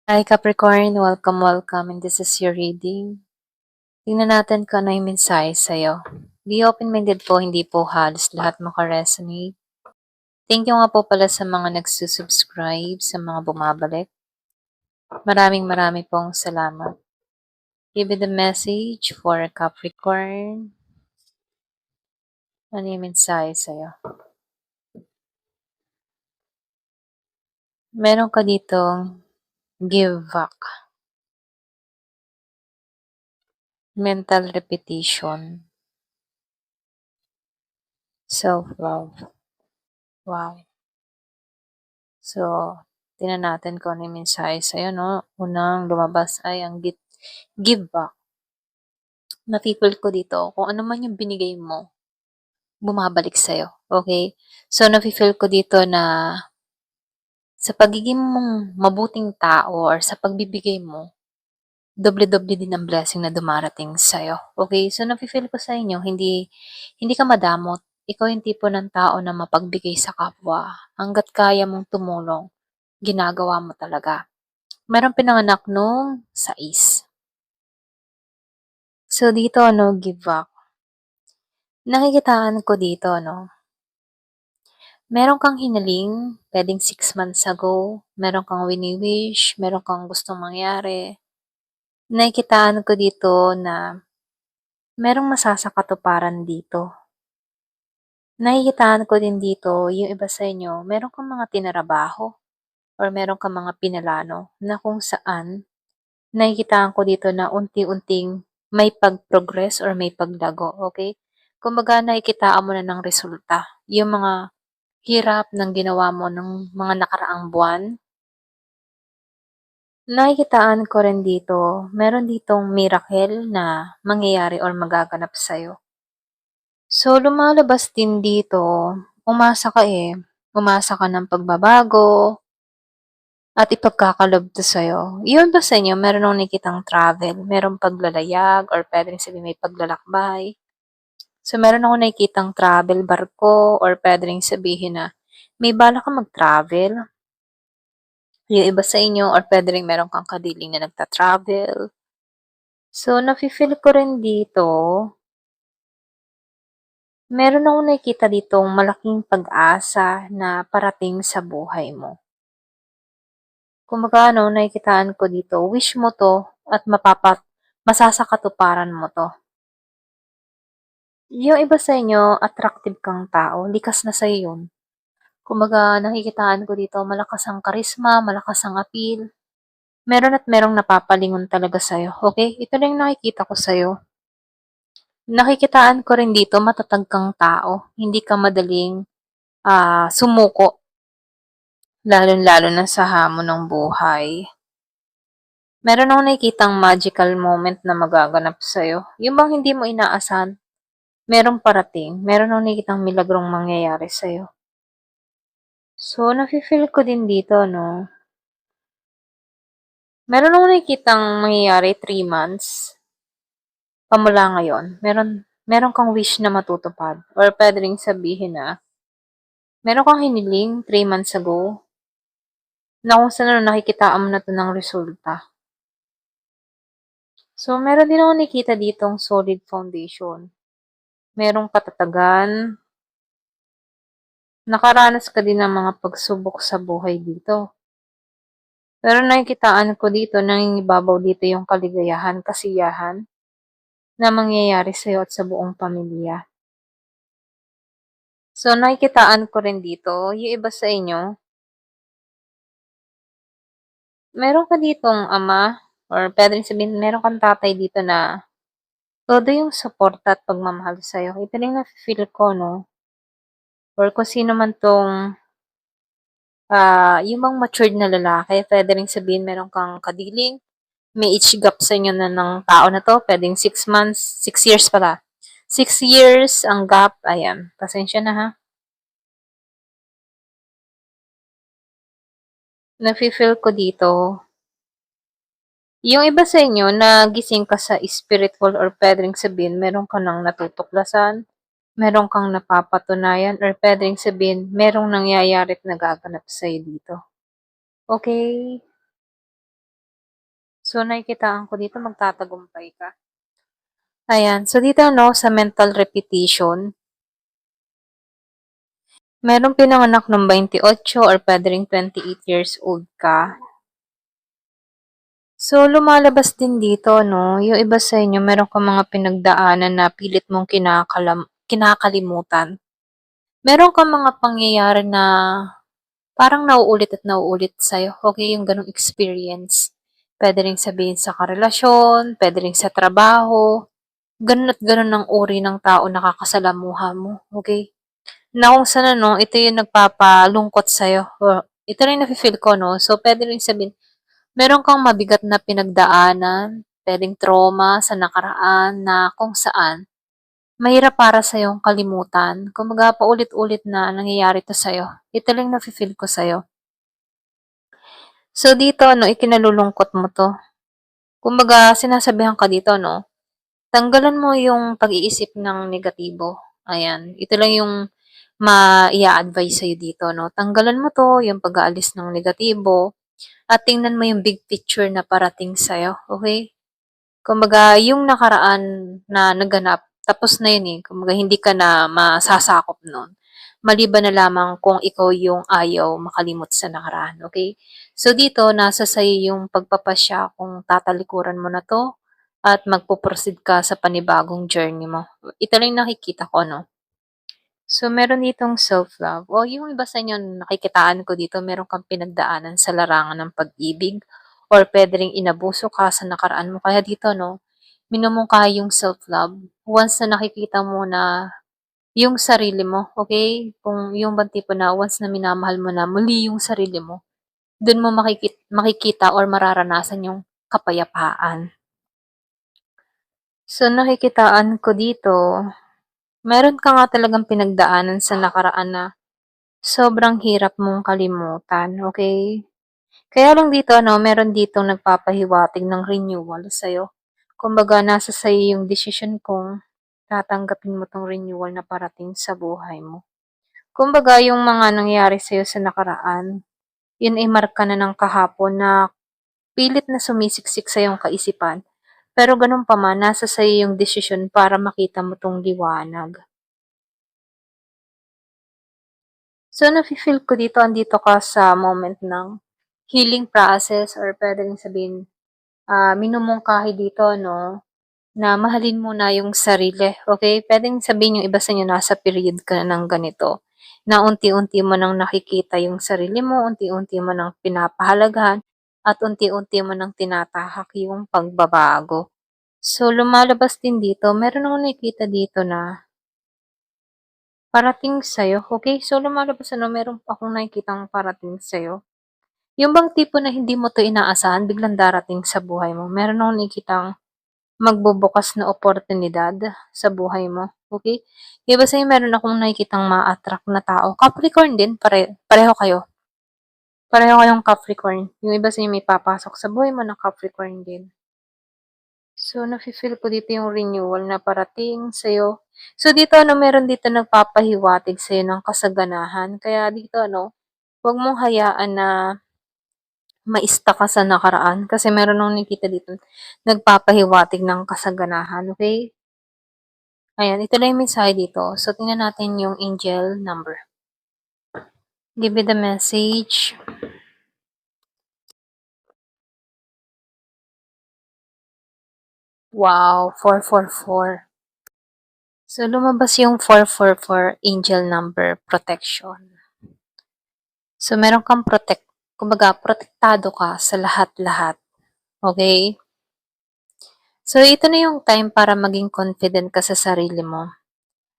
Hi Capricorn, welcome, welcome, and this is your reading. Tingnan natin kung ano yung mensahe sa'yo. Be open-minded po, hindi po halos lahat makaresonate. Thank you nga po pala sa mga nagsusubscribe, sa mga bumabalik. Maraming pong salamat. Give it the message for Capricorn. Ano yung mensahe sa'yo? Meron ka ditong give back. Mental repetition. Self-love. Wow. So, tingnan natin kung ano yung mensahe sa'yo, no? Unang lumabas ay ang give back. Nafe-feel ko dito, kung ano man yung binigay mo, bumabalik sa'yo. Okay? So, nafe-feel ko dito na sa pagiging mong mabuting tao or sa pagbibigay mo, doble-doble din ang blessing na dumarating sa'yo. Okay? So, nafe-feel ko sa inyo, hindi ka madamot. Ikaw yung tipo ng tao na mapagbigay sa kapwa. Hanggat kaya mong tumulong, ginagawa mo talaga. Merong pinanganak nung 6. So, dito, give back. Nakikitaan ko dito, meron kang hinaling, pwedeng 6 months ago, meron kang wini-wish, meron kang gustong mangyari. Nakikitaan ko dito na merong masasakatuparan dito. Nakikitaan ko din dito, yung iba sa inyo, meron kang mga tinarabaho or meron kang mga pinalano na kung saan nakikitaan ko dito na unti-unting may pag-progress or may paglago, okay? Kumbaga nakikitaan mo na ng resulta. Yung mga hirap ng ginawa mo ng mga nakaraang buwan, nakikitaan ko rin dito, meron ditong miracle na mangyayari or magaganap sa'yo. So, lumalabas din dito, umasa ka umasa ka ng pagbabago, at ipagkakalob to sa'yo. Yun ba sa inyo, meron akong nakikitang travel, merong paglalayag, or pwedeng sabihin may paglalakbay. So, meron akong nakikitang travel barko, or pwedeng sabihin na may bala ka mag-travel. Yung iba sa inyo, or pwede rin meron kang kadiling na nagta-travel. So, nafe-feel ko rin dito, meron akong nakikita ditong malaking pag-asa na parating sa buhay mo. Kumbaga, nakikitaan ko dito, wish mo to at masasakatuparan mo to. Yung iba sa inyo, attractive kang tao, likas na sa'yo yun. Kumbaga, nakikitaan ko dito, malakas ang karisma, malakas ang appeal. Meron at merong napapalingon talaga sa'yo. Okay? Ito na yung nakikita ko sa'yo. Nakikitaan ko rin dito, matatag kang tao. Hindi ka madaling sumuko. Lalo-lalo na sa hamon ng buhay. Meron akong nakikitang magical moment na magaganap sa'yo. Yung bang hindi mo inaasahan, merong parating. Meron akong nakikitang milagrong mangyayari sa'yo. So, nafe-feel ko din dito, meron akong nakikitang mangyayari 3 months. Pamula ngayon. Meron kang wish na matutupad. Or pwede rin sabihin na, meron kang hiniling 3 months ago na kung saan nakikitaan mo na to ng resulta. So, meron din ako nakikita ditong solid foundation. Merong katatagan. Nakaranas ka din ng mga pagsubok sa buhay dito. Pero nakikitaan ko dito, nangingibabaw dito yung kaligayahan, kasiyahan na mangyayari sa'yo at sa buong pamilya. So, nakikitaan ko rin dito, yung iba sa inyo, meron ka ditong ama, or pwede rin sabihin, meron kang tatay dito na todo yung support at pagmamahal sa'yo. Ito rin na-feel ko, or kung sino man tong yung bang matured na lalaki, pwede rin sabihin meron kang kadiling, may age gap sa inyo na ng tao na to, pwedeng 6 months, 6 years pala. 6 years ang gap, ayan, pasensya na ha. Nafe-feel ko dito, yung iba sa inyo, nagising ka sa spiritual or pwedeng sabihin, meron ka nang natutuklasan, meron kang napapatunayan, or pwedeng sabihin, merong nangyayari at nagaganap sa'yo dito. Okay? So, nakikitaan ko dito magtatagumpay ka. Ayan. So, dito no, sa mental repetition, merong pinanganak ng 28 or pwede ring 28 years old ka. So, lumalabas din dito, no, yung iba sa inyo, meron kang mga pinagdaanan na pilit mong kinakalimutan. Meron kang mga pangyayari na parang nauulit at nauulit sa'yo. Okay, yung ganong experience. Pwede rin sabihin sa karelasyon, pwede rin sa trabaho. Ganun at ganun ang uri ng tao nakakasalamuha mo. Okay? Na kung saan ano, ito yung nagpapalungkot sa'yo. Or, ito rin nafe-feel ko, no? So, pwede rin sabihin, meron kang mabigat na pinagdaanan, pwedeng trauma sa nakaraan na kung saan mahirap para sa'yong kalimutan. Kumbaga, paulit-ulit na nangyayari to sa'yo. Ito lang nafe-feel ko sa'yo. So, dito, ano, ikinalulungkot mo to. Kumbaga, sinasabihan ka dito, no? Tanggalan mo yung pag-iisip ng negatibo. Ayan. Ito lang yung ma-i-advise sa'yo dito, no? Tanggalan mo to, yung pag-aalis ng negatibo, at tingnan mo yung big picture na parating sa'yo. Okay? Kumbaga, yung nakaraan na naganap, tapos na yun eh. Kumbaga, hindi ka na masasakop nun. Maliban na lamang kung ikaw yung ayaw makalimot sa nakaraan. Okay? So, dito, nasa sa'yo yung pagpapasya kung tatalikuran mo na to at magpo-proceed ka sa panibagong journey mo. Ito lang nakikita ko, no? So, meron ditong self-love. O yung iba sa inyo, nakikitaan ko dito, meron kang pinagdaanan sa larangan ng pag-ibig or pwede ring inabuso ka sa nakaraan mo. Kaya dito, no, minumungkahi yung self-love. Once na nakikita mo na yung sarili mo, okay? Kung yung bang tipo na once na minamahal mo na muli yung sarili mo, dun mo makikita or mararanasan yung kapayapaan. So, nakikitaan ko dito, meron ka nga talagang pinagdaanan sa nakaraan na sobrang hirap mong kalimutan, okay? Kaya lang dito, ano, meron ditong nagpapahiwatig ng renewal sa'yo. Kumbaga, nasa sa'yo yung decision kung tatanggapin mo tong renewal na parating sa buhay mo. Kumbaga, yung mga nangyari sa'yo sa nakaraan, yun ay marka na ng kahapon na pilit na sumisiksik sa iyong kaisipan. Pero ganun pa man, nasa sa'yo yung desisyon para makita mo tong liwanag. So, nafe-feel ko dito, andito ka sa moment ng healing process or pwede rin sabihin, minumungkahi dito, no, na mahalin mo na yung sarili, okay? Pwedeng sabihin yung iba sa inyo, nasa period ka na ng ganito, na unti-unti mo nang nakikita yung sarili mo, unti-unti mo nang pinapahalagahan, at unti-unti mo nang tinatahak yung pagbabago. So, lumalabas din dito, meron akong nakikita dito na parating sa'yo, okay? So, lumalabas ano, meron akong nakikitang parating sa'yo. Yung bang tipo na hindi mo to inaasahan, biglang darating sa buhay mo. Meron akong nakikitang magbubukas na oportunidad sa buhay mo, okay? Iba sa'yo, meron akong nakikitang ma-attract na tao. Capricorn din, pareho kayo. Pareho kayong Capricorn. Yung iba sa'yo may papasok sa buhay mo na Capricorn din. So, nafe-feel ko dito yung renewal na parating sa'yo. So, dito, ano, meron dito nagpapahiwatig sa'yo ng kasaganahan. Kaya dito, ano, huwag mong hayaan na maista ka sa nakaraan. Kasi meron nung nakita dito, nagpapahiwatig ng kasaganahan. Okay? Ayan, ito lang yung mensahe dito. So, tingnan natin yung angel number. Give me the message. Wow, 444. So, lumabas yung 444 angel number protection. So, meron kang kumbaga, protektado ka sa lahat-lahat. Okay? So, ito na yung time para maging confident ka sa sarili mo.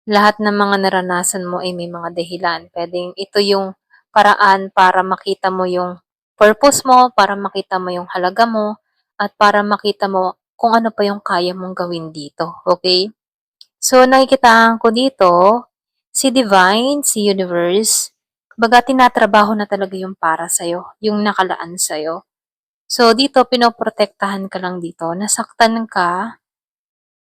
Lahat ng mga naranasan mo ay may mga dahilan. Pwedeng ito yung paraan para makita mo yung purpose mo, para makita mo yung halaga mo, at para makita mo kung ano pa yung kaya mong gawin dito. Okay? So, nakikitaan ko dito, si Divine, si Universe, baga tinatrabaho na talaga yung para sa'yo, yung nakalaan sa'yo. So, dito, pinoprotektahan ka lang dito. Nasaktan ka,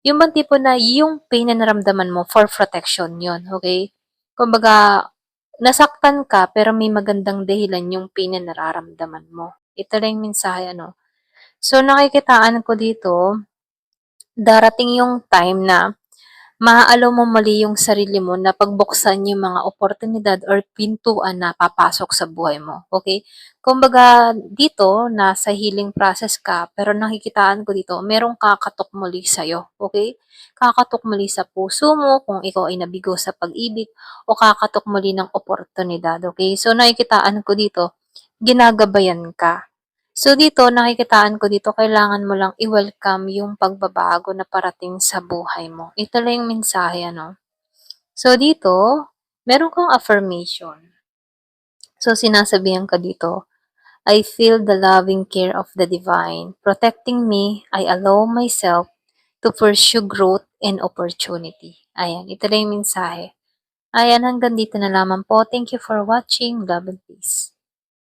yung bang tipo na yung pain na naramdaman mo for protection yon, okay? Kumbaga, nasaktan ka pero may magandang dahilan yung pain na nararamdaman mo. Ito lang yung mensahe, ano. So, nakikitaan ko dito, darating yung time na maaalaw mo muli yung sarili mo na pagbuksan yung mga oportunidad or pintuan na papasok sa buhay mo, okay? Kumbaga dito, nasa healing process ka, pero nakikitaan ko dito, merong kakatok muli sa'yo, okay? Kakatok muli sa puso mo kung ikaw ay nabigo sa pag-ibig o kakatok muli ng oportunidad, okay? So nakikitaan ko dito, ginagabayan ka. So dito, nakikitaan ko dito, kailangan mo lang i-welcome yung pagbabago na parating sa buhay mo. Ito lang yung mensahe, ano. So dito, meron kang affirmation. So sinasabihan ka dito, I feel the loving care of the divine. Protecting me, I allow myself to pursue growth and opportunity. Ayan, ito lang yung mensahe. Ayan, hanggang dito na lamang po. Thank you for watching. Love and peace.